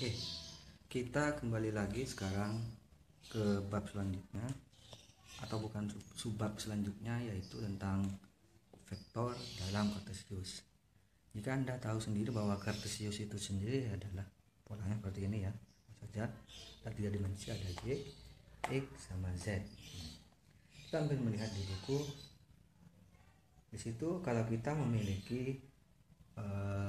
Oke, kita kembali lagi sekarang ke bab selanjutnya, atau bukan subbab selanjutnya, yaitu tentang vektor dalam kartesius. Jika Anda tahu sendiri bahwa kartesius itu sendiri adalah polanya seperti ini ya, saja ada 3 dimensi, ada y, x sama z. Kita ambil melihat di buku. Di situ kalau kita memiliki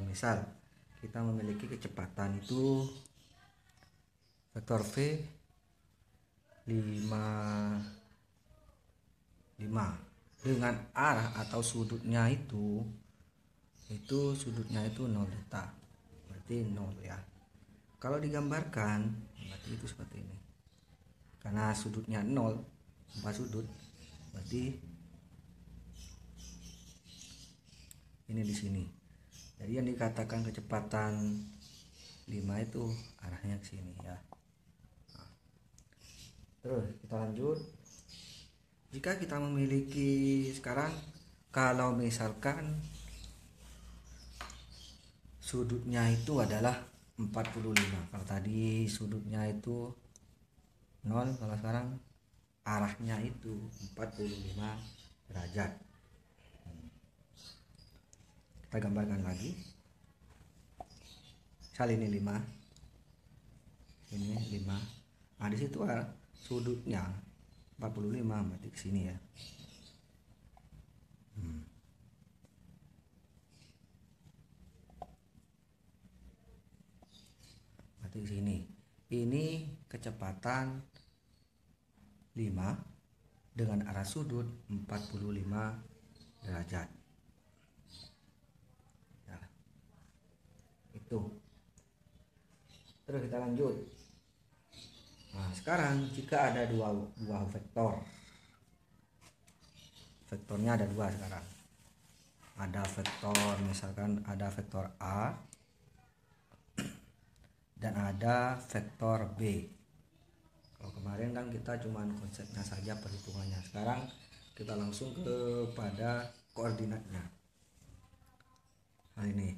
misal kita memiliki kecepatan itu vektor v 5 dengan arah atau sudutnya itu sudutnya itu 0 theta, berarti 0 ya. Kalau digambarkan berarti itu seperti ini, karena sudutnya 0, 4 sudut, berarti ini di sini. Jadi yang dikatakan kecepatan 5 itu arahnya ke sini ya. Terus kita lanjut. Jika kita memiliki sekarang, kalau misalkan sudutnya itu adalah 45. Kalau tadi sudutnya itu 0, kalau sekarang arahnya itu 45 derajat. Kita gambarkan lagi. Misal ini 5. Ini 5. Nah, di situ sudutnya 45, berarti ke sini ya. Berarti ke sini. Ini kecepatan 5 dengan arah sudut 45 derajat. Ya. Itu. Terus kita lanjut. Nah, sekarang jika ada dua vektor, vektornya ada 2 sekarang. Ada vektor, misalkan ada vektor A dan ada vektor B. Kalau kemarin kan kita cuman konsepnya saja, perhitungannya. Sekarang kita langsung kepada koordinatnya. Nah, ini.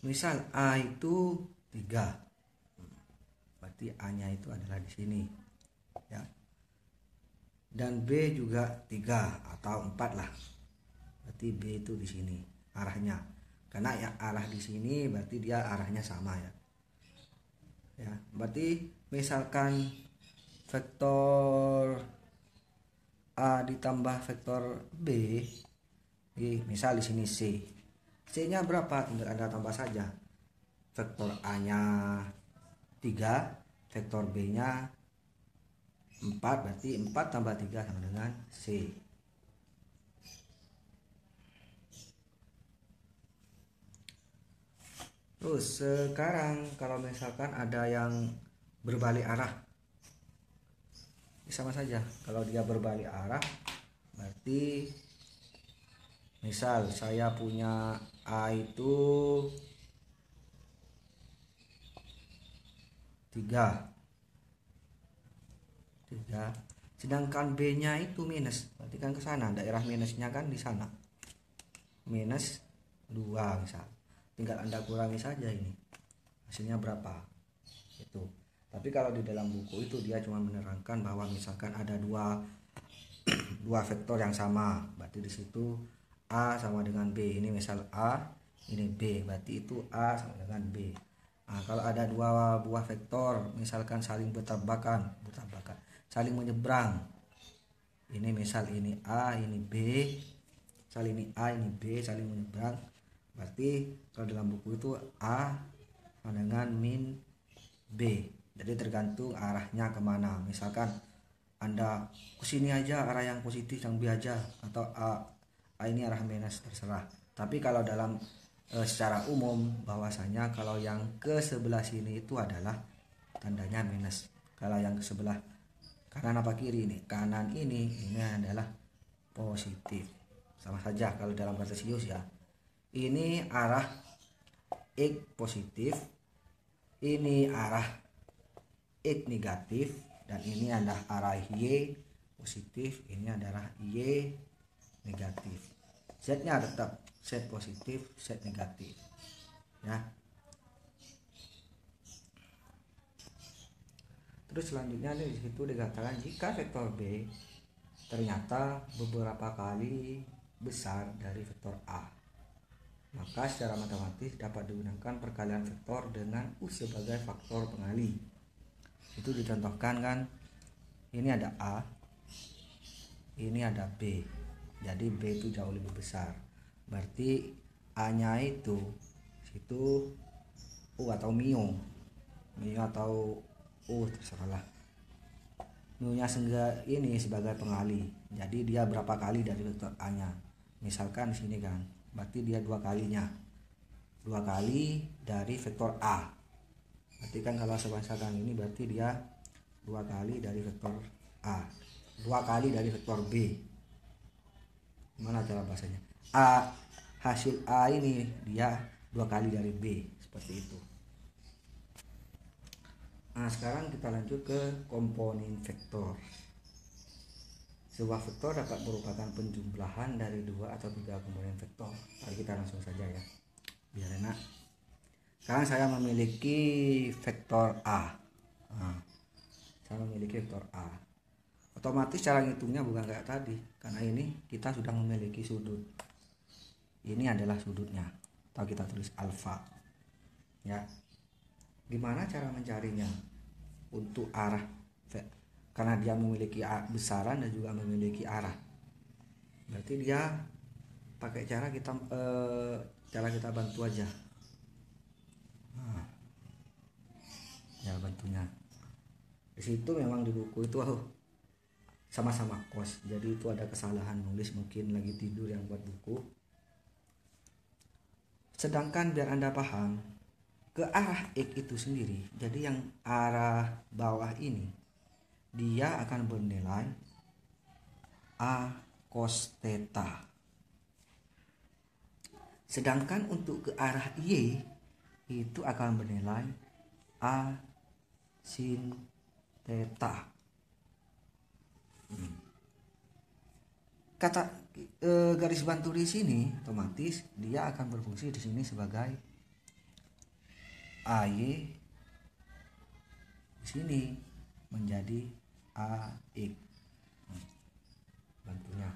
Misal A itu 3. Berarti A-nya itu adalah di sini. Ya. Dan B juga 3 atau 4 lah. Berarti B itu di sini arahnya. Karena ya arah di sini berarti dia arahnya sama ya. Ya, berarti misalkan vektor A ditambah vektor B, misal di sini C. C-nya berapa? Tinggal Anda tambah saja. Vektor A-nya 3, vektor B-nya 4, berarti 4 tambah 3 sama dengan C. Terus sekarang kalau misalkan ada yang berbalik arah, sama saja. Kalau dia berbalik arah, berarti misal saya punya A itu 3, sedangkan B-nya itu minus, berarti kan ke sana, daerah minusnya kan di sana, minus 2 misal. Tinggal Anda kurangi saja ini, hasilnya berapa itu. Tapi kalau di dalam buku itu dia cuma menerangkan bahwa misalkan ada dua vektor yang sama, berarti di situ A sama dengan B. Ini misal A, ini B, berarti itu A sama dengan B. Nah, kalau ada 2 buah vektor misalkan saling bertabrakan, saling menyeberang, ini misal ini A, ini B, misal ini A, ini B, saling menyeberang, berarti kalau dalam buku itu A sama dengan min B. Jadi tergantung arahnya kemana. Misalkan Anda kesini aja arah yang positif, yang B aja, atau A ini arah minus, terserah. Tapi kalau dalam secara umum bahwasanya kalau yang ke sebelah sini itu adalah tandanya minus. Kalau yang ke sebelah kanan apa kiri ini, kanan ini adalah positif. Sama saja kalau dalam kartesius ya. Ini arah X positif, ini arah X negatif, dan ini adalah arah Y positif, ini adalah Y negatif. Z-nya tetap Z positif, Z negatif. Ya. Terus selanjutnya di situ dikatakan jika vektor B ternyata beberapa kali besar dari vektor A, maka secara matematis dapat digunakan perkalian vektor dengan U sebagai faktor pengali. Itu dicontohkan kan, ini ada A, ini ada B, jadi B itu jauh lebih besar, berarti A nya itu U atau mu atau U, terserahlah. Mu nya ini sebagai pengali, jadi dia berapa kali dari vektor A nya, misalkan di sini kan, berarti dia 2 kalinya, 2 kali dari vektor A, berarti kan kalau misalkan ini berarti dia 2 kali dari vektor A, 2 kali dari vektor B. Mana cara bahasanya? A, hasil A ini dia 2 kali dari B, seperti itu. Nah, sekarang kita lanjut ke komponen vektor. Sebuah vektor dapat merupakan penjumlahan dari 2 atau 3 komponen vektor. Mari kita langsung saja ya, biar enak. Sekarang saya memiliki vektor A. Nah, saya memiliki vektor A. Otomatis cara ngitungnya bukan kayak tadi, karena ini kita sudah memiliki sudut. Ini adalah sudutnya, atau kita tulis alfa. Ya. Gimana cara mencarinya? Untuk arah, karena dia memiliki besaran dan juga memiliki arah, berarti dia pakai cara kita bantu aja. Nah, ya bantunya di situ memang di buku itu sama-sama kos, jadi itu ada kesalahan nulis, mungkin lagi tidur yang buat buku. Sedangkan biar Anda paham, ke arah X itu sendiri, jadi yang arah bawah ini dia akan bernilai A cos theta. Sedangkan untuk ke arah Y itu akan bernilai A sin theta. Kata garis bantu di sini otomatis dia akan berfungsi di sini sebagai AY, di sini menjadi AX. Bantunya.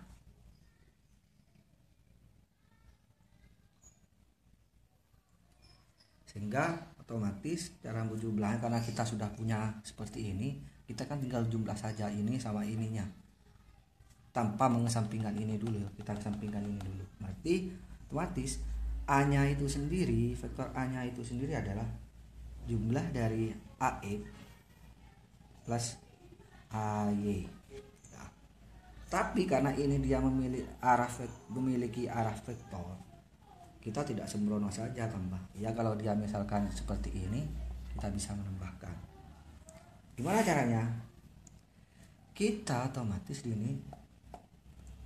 Sehingga otomatis cara menjumlahnya, karena kita sudah punya seperti ini, kita kan tinggal jumlah saja ini sama ininya, tanpa mengesampingkan ini dulu. Kita kesampingkan ini dulu, berarti otomatis A nya itu sendiri, vektor A nya itu sendiri adalah jumlah dari AX plus AY. Nah, tapi karena ini dia memiliki arah vektor, kita tidak sembrono saja tambah. Ya kalau dia misalkan seperti ini, kita bisa menambahkan. Gimana caranya? Kita otomatis ini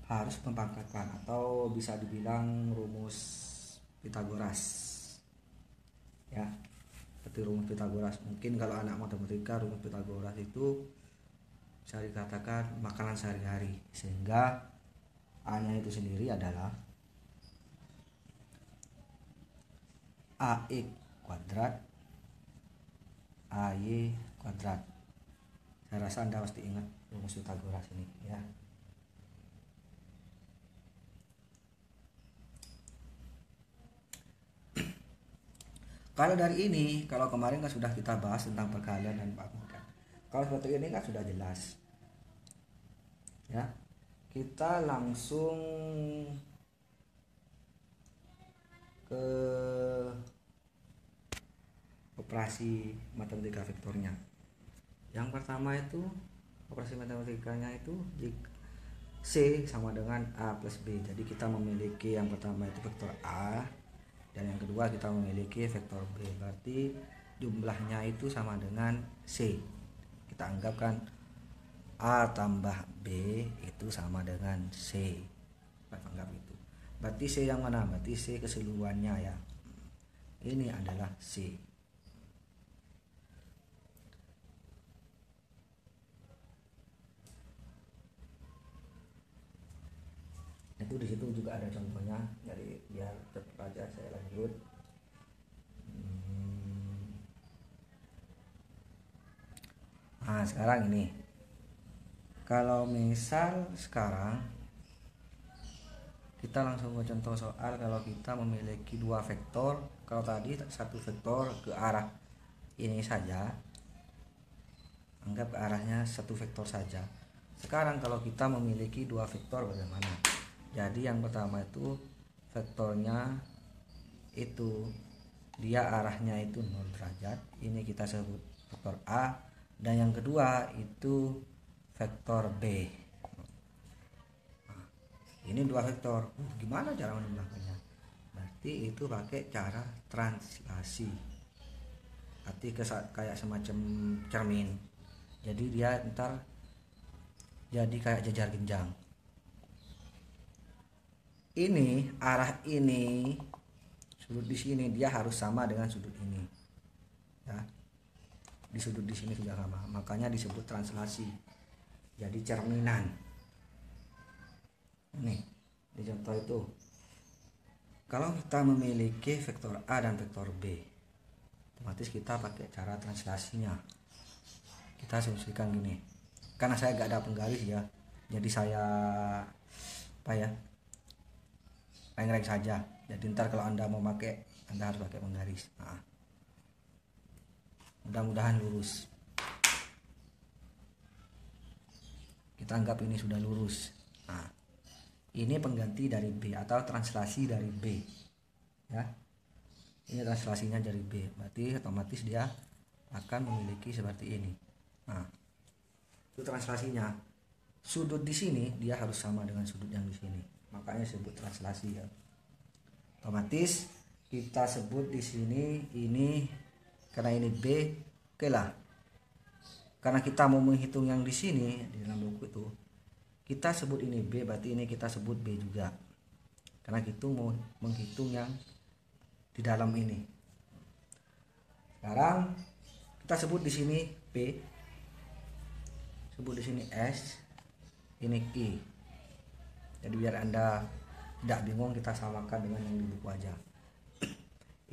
harus mempangkatkan, atau bisa dibilang rumus Pitagoras. Ya, seperti rumus Pitagoras. Mungkin kalau anak matematika, rumus Pitagoras itu bisa dikatakan makanan sehari-hari, sehingga A-nya itu sendiri adalah AX kuadrat AY kuadrat. Saya rasa Anda pasti ingat rumus Pitagoras ini ya. Kalau dari ini, kalau kemarin kan sudah kita bahas tentang perkalian dan pangkat. Kalau seperti ini kan sudah jelas. Ya. Kita langsung ke operasi matematika vektornya. Yang pertama itu operasi matematikanya itu C sama dengan A plus B. Jadi kita memiliki yang pertama itu vektor A, dan yang kedua kita memiliki vektor B, berarti jumlahnya itu sama dengan C. Kita anggapkan A tambah B itu sama dengan C. Kita anggap itu. Berarti C yang mana? Berarti C keseluruhannya ya. Ini adalah C. Itu di situ juga ada contohnya, jadi biar cepat aja saya lanjut. Nah, sekarang ini, kalau misal sekarang kita langsung ke contoh soal. Kalau kita memiliki dua vektor, kalau tadi satu vektor ke arah ini saja, anggap ke arahnya satu vektor saja. Sekarang kalau kita memiliki dua vektor bagaimana? Jadi yang pertama itu vektornya itu dia arahnya itu 0 derajat, ini kita sebut vektor A, dan yang kedua itu vektor B. Nah, ini dua vektor. Gimana cara menambahkannya? Berarti itu pakai cara translasi. Arti kayak semacam cermin. Jadi dia ntar jadi kayak jajar genjang. Ini arah ini, sudut di sini dia harus sama dengan sudut ini. Ya. Di sudut di sini sudah sama, makanya disebut translasi. Jadi cerminan. Nih, di contoh itu. Kalau kita memiliki vektor A dan vektor B, otomatis kita pakai cara translasinya. Kita asumsikan gini. Karena saya gak ada penggaris ya, jadi saya reng-reng saja. Jadi ntar kalau Anda mau pakai, Anda harus pakai penggaris. Nah, mudah-mudahan lurus. Kita anggap ini sudah lurus. Nah, ini pengganti dari B atau translasi dari B. Ya, ini translasinya dari B. Berarti otomatis dia akan memiliki seperti ini. Nah, itu translasinya. Sudut di sini dia harus sama dengan sudut yang di sini. Makanya disebut translasi ya. Otomatis kita sebut di sini ini karena ini B, oke lah. Karena kita mau menghitung yang di sini di dalam buku itu, kita sebut ini B, berarti ini kita sebut B juga. Karena kita mau menghitung yang di dalam ini. Sekarang kita sebut di sini P, sebut di sini S, ini Q. Jadi biar Anda tidak bingung, kita samakan dengan yang di buku aja.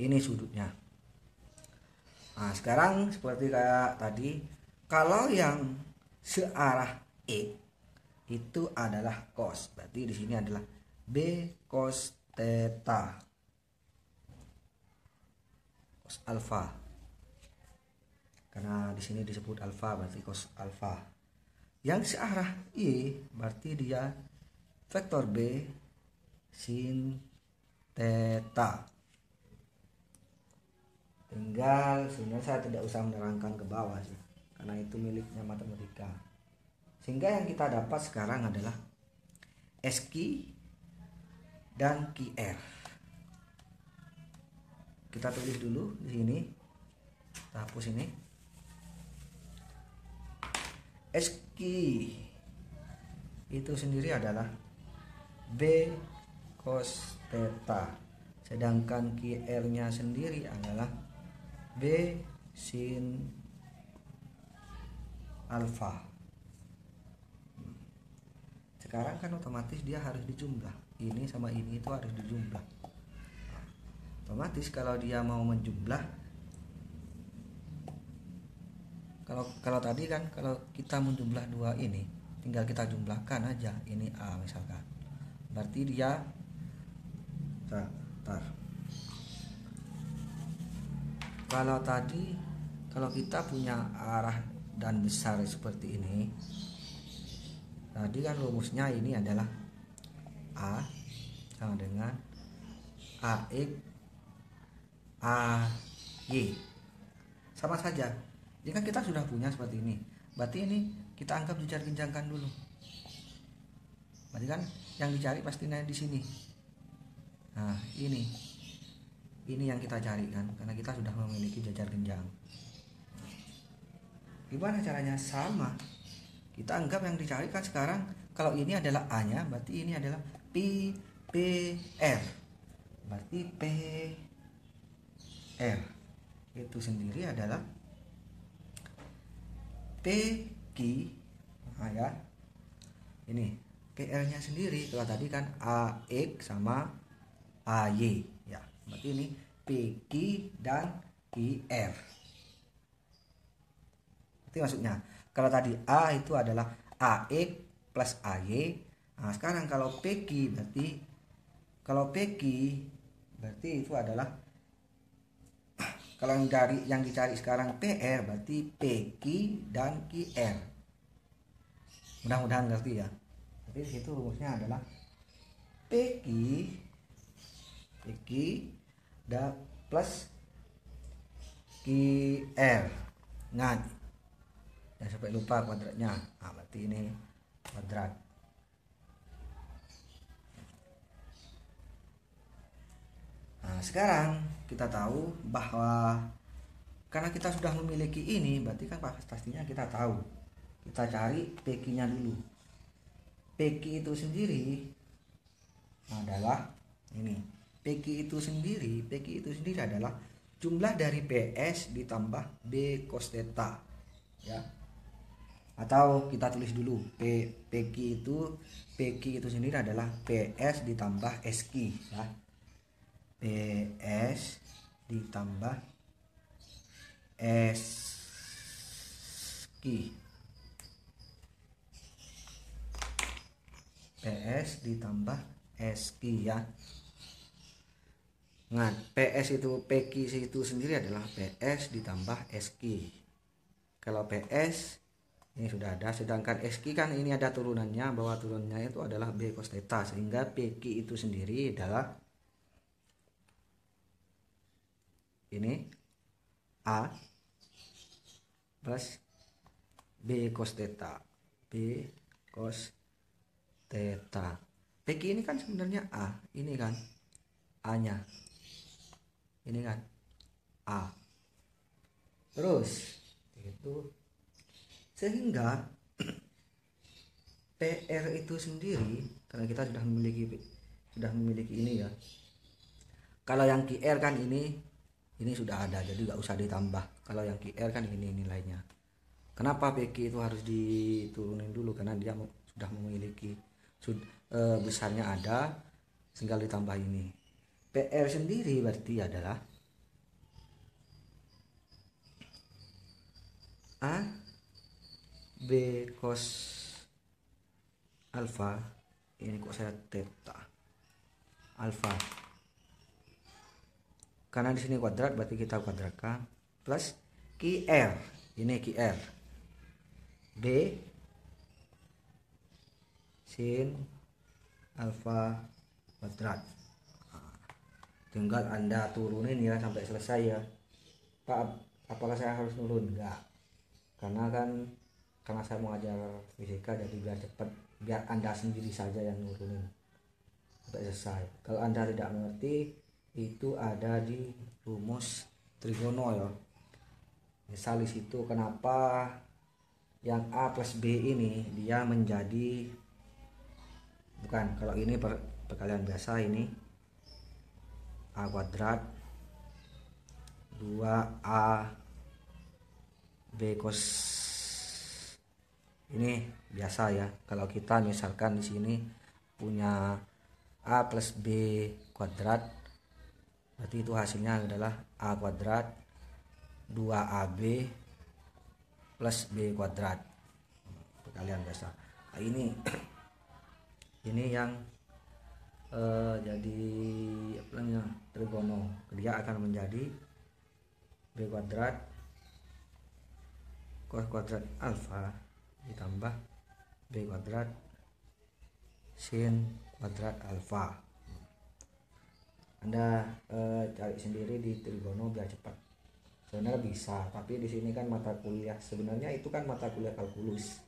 Ini sudutnya. Nah, sekarang seperti kayak tadi, kalau yang searah E itu adalah cos. Berarti di sini adalah B cos theta. Cos alfa. Karena di sini disebut alfa, berarti cos alfa. Yang searah I berarti dia vektor B sin theta. Tinggal sebenarnya saya tidak usah menerangkan ke bawah sih, karena itu miliknya matematika. Sehingga yang kita dapat sekarang adalah SQ dan QR. Kita tulis dulu di sini. Kita hapus ini. SQ itu sendiri adalah B cos theta, sedangkan QR-nya sendiri adalah B sin alfa. Sekarang kan otomatis dia harus dijumlah. Ini sama ini itu harus dijumlah. Otomatis kalau dia mau menjumlah, kalau tadi kan kalau kita menjumlah dua ini, tinggal kita jumlahkan aja. Ini A misalkan. Berarti dia kalau tadi, kalau kita punya arah dan besar seperti ini, tadi kan rumusnya ini adalah A sama dengan AX AY, sama saja. Jika kita sudah punya seperti ini, berarti ini kita anggap jajar genjangkan dulu. Berarti kan yang dicari pastinya di sini. Nah, ini yang kita cari kan, karena kita sudah memiliki jajar genjang. Gimana caranya? Sama. Kita anggap yang dicari kan sekarang, kalau ini adalah A-nya, berarti ini adalah PR. Berarti PR itu sendiri adalah PQ. Nah ya, ini PR-nya sendiri. Kalau tadi kan AX sama AY. Ya, berarti ini PQ dan QR. Itu maksudnya. Kalau tadi A itu adalah AX plus AY. Nah, sekarang kalau PQ berarti itu adalah, kalau yang dicari sekarang PR berarti PQ dan QR. Mudah-mudahan ngerti ya. Tapi itu rumusnya adalah PQ dan plus QR. Nah, jangan sampai lupa kuadratnya. Nah, berarti ini kuadrat. Nah, sekarang kita tahu bahwa karena kita sudah memiliki ini, berarti kan pastinya kita tahu. Kita cari PQ-nya dulu. PQ itu sendiri adalah ini. PQ itu sendiri adalah jumlah dari PS ditambah B cos theta, ya. Atau kita tulis dulu PQ itu sendiri adalah PS ditambah SQ, ya. PS ditambah SQ. PS ditambah SQ, ya. Nah, PS itu PQ itu sendiri adalah PS ditambah SQ. Kalau PS ini sudah ada, sedangkan SQ kan ini ada turunannya, bahwa turunannya itu adalah B cos theta, sehingga PQ itu sendiri adalah ini A plus B cos theta. B cos theta. PQ ini kan sebenarnya A, ini kan A-nya. Ini kan A. Terus itu sehingga PR itu sendiri, karena kita sudah memiliki ini ya. Kalau yang QR kan ini sudah ada, jadi nggak usah ditambah. Kalau yang QR kan ini nilainya. Kenapa PQ itu harus diturunin dulu? Karena dia sudah memiliki besarnya ada, tinggal ditambah ini. PR sendiri berarti adalah A B cos alfa, ini kok saya theta alfa, karena di sini kuadrat berarti kita kuadratkan, plus QR, ini QR B sin alfa kuadrat. Tinggal Anda turunin ya sampai selesai ya. Pak, apakah saya harus turun? Enggak, karena saya mau ajar fisika, jadi biar cepat, biar Anda sendiri saja yang nurunin sampai selesai. Kalau Anda tidak mengerti, itu ada di rumus trigono ya. Misal di situ kenapa yang A plus B ini dia menjadi, bukan, kalau ini perkalian biasa, ini A kuadrat 2A B cos, ini biasa ya. Kalau kita misalkan di sini punya A plus B kuadrat, berarti itu hasilnya adalah A kuadrat 2AB plus B kuadrat, perkalian biasa. Nah, ini yang jadi apa namanya, trigono. Dia akan menjadi B kuadrat cos kuadrat alfa ditambah B kuadrat sin kuadrat alfa. Anda cari sendiri di trigono biar cepat. Sebenarnya bisa, tapi di sini kan mata kuliah, sebenarnya itu kan mata kuliah kalkulus.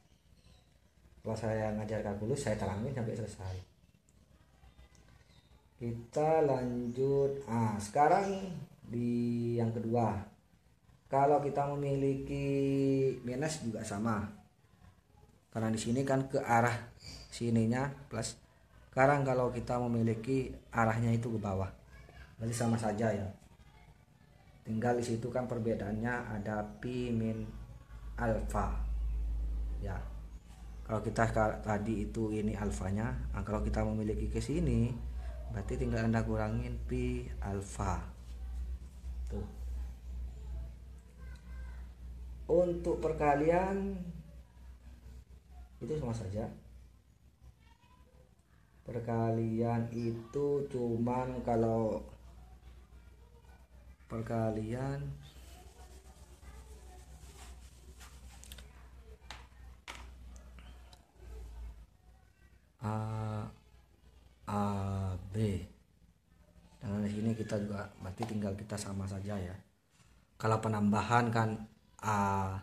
Kalau saya ngajar kalkulus, saya terangin sampai selesai. Kita lanjut. Sekarang di yang kedua, kalau kita memiliki minus juga sama, karena di sini kan ke arah sininya plus. Sekarang kalau kita memiliki arahnya itu ke bawah, berarti sama saja ya. Tinggal di situ kan perbedaannya ada pi min alfa ya. Kalau kita tadi itu ini alfanya, kalau kita memiliki ke sini, berarti tinggal Anda kurangin pi alfa. Tuh. Untuk perkalian itu sama saja. Perkalian itu cuman kalau perkalian A B. Dan di sini kita juga berarti tinggal kita sama saja ya. Kalau penambahan kan A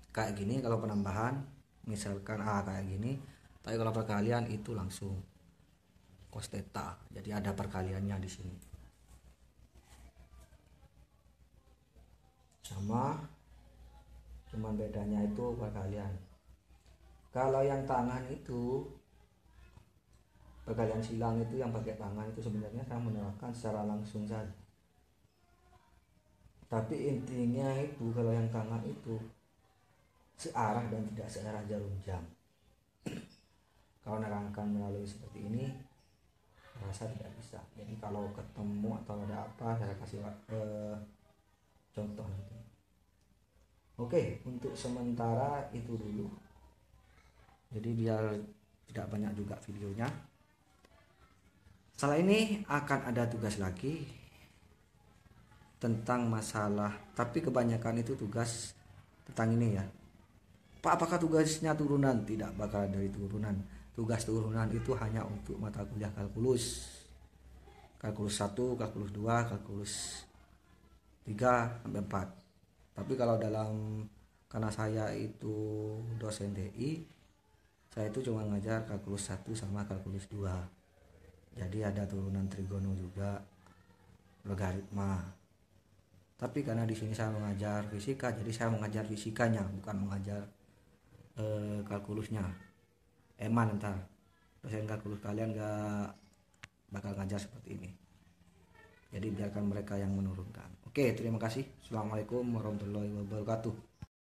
kayak gini, kalau penambahan misalkan A kayak gini, tapi kalau perkalian itu langsung cos theta. Jadi ada perkaliannya di sini. Sama, cuman bedanya itu perkalian. Kalau yang tangan itu perkalian silang itu yang pakai tangan itu sebenarnya saya menerapkan secara langsung saja. Tapi intinya itu kalau yang tangan itu searah dan tidak searah jarum jam. Kalau nerangkan melalui seperti ini rasa tidak bisa. Jadi kalau ketemu atau ada apa saya kasih contoh nanti. Oke, untuk sementara itu dulu. Jadi biar tidak banyak juga videonya. Setelah ini akan ada tugas lagi tentang masalah, tapi kebanyakan itu tugas tentang ini ya. Pak, apakah tugasnya turunan? Tidak bakal dari turunan. Tugas turunan itu hanya untuk mata kuliah kalkulus. Kalkulus 1, kalkulus 2, kalkulus 3 sampai 4. Tapi kalau karena saya itu dosen TI, saya itu cuma ngajar kalkulus 1 sama kalkulus 2. Jadi ada turunan trigono juga, logaritma. Tapi karena di sini saya mengajar fisika, jadi saya mengajar fisikanya, bukan mengajar kalkulusnya. Eman ntar dosen kalkulus kalian gak bakal ngajar seperti ini. Jadi biarkan mereka yang menurunkan. Oke, terima kasih. Assalamualaikum warahmatullahi wabarakatuh.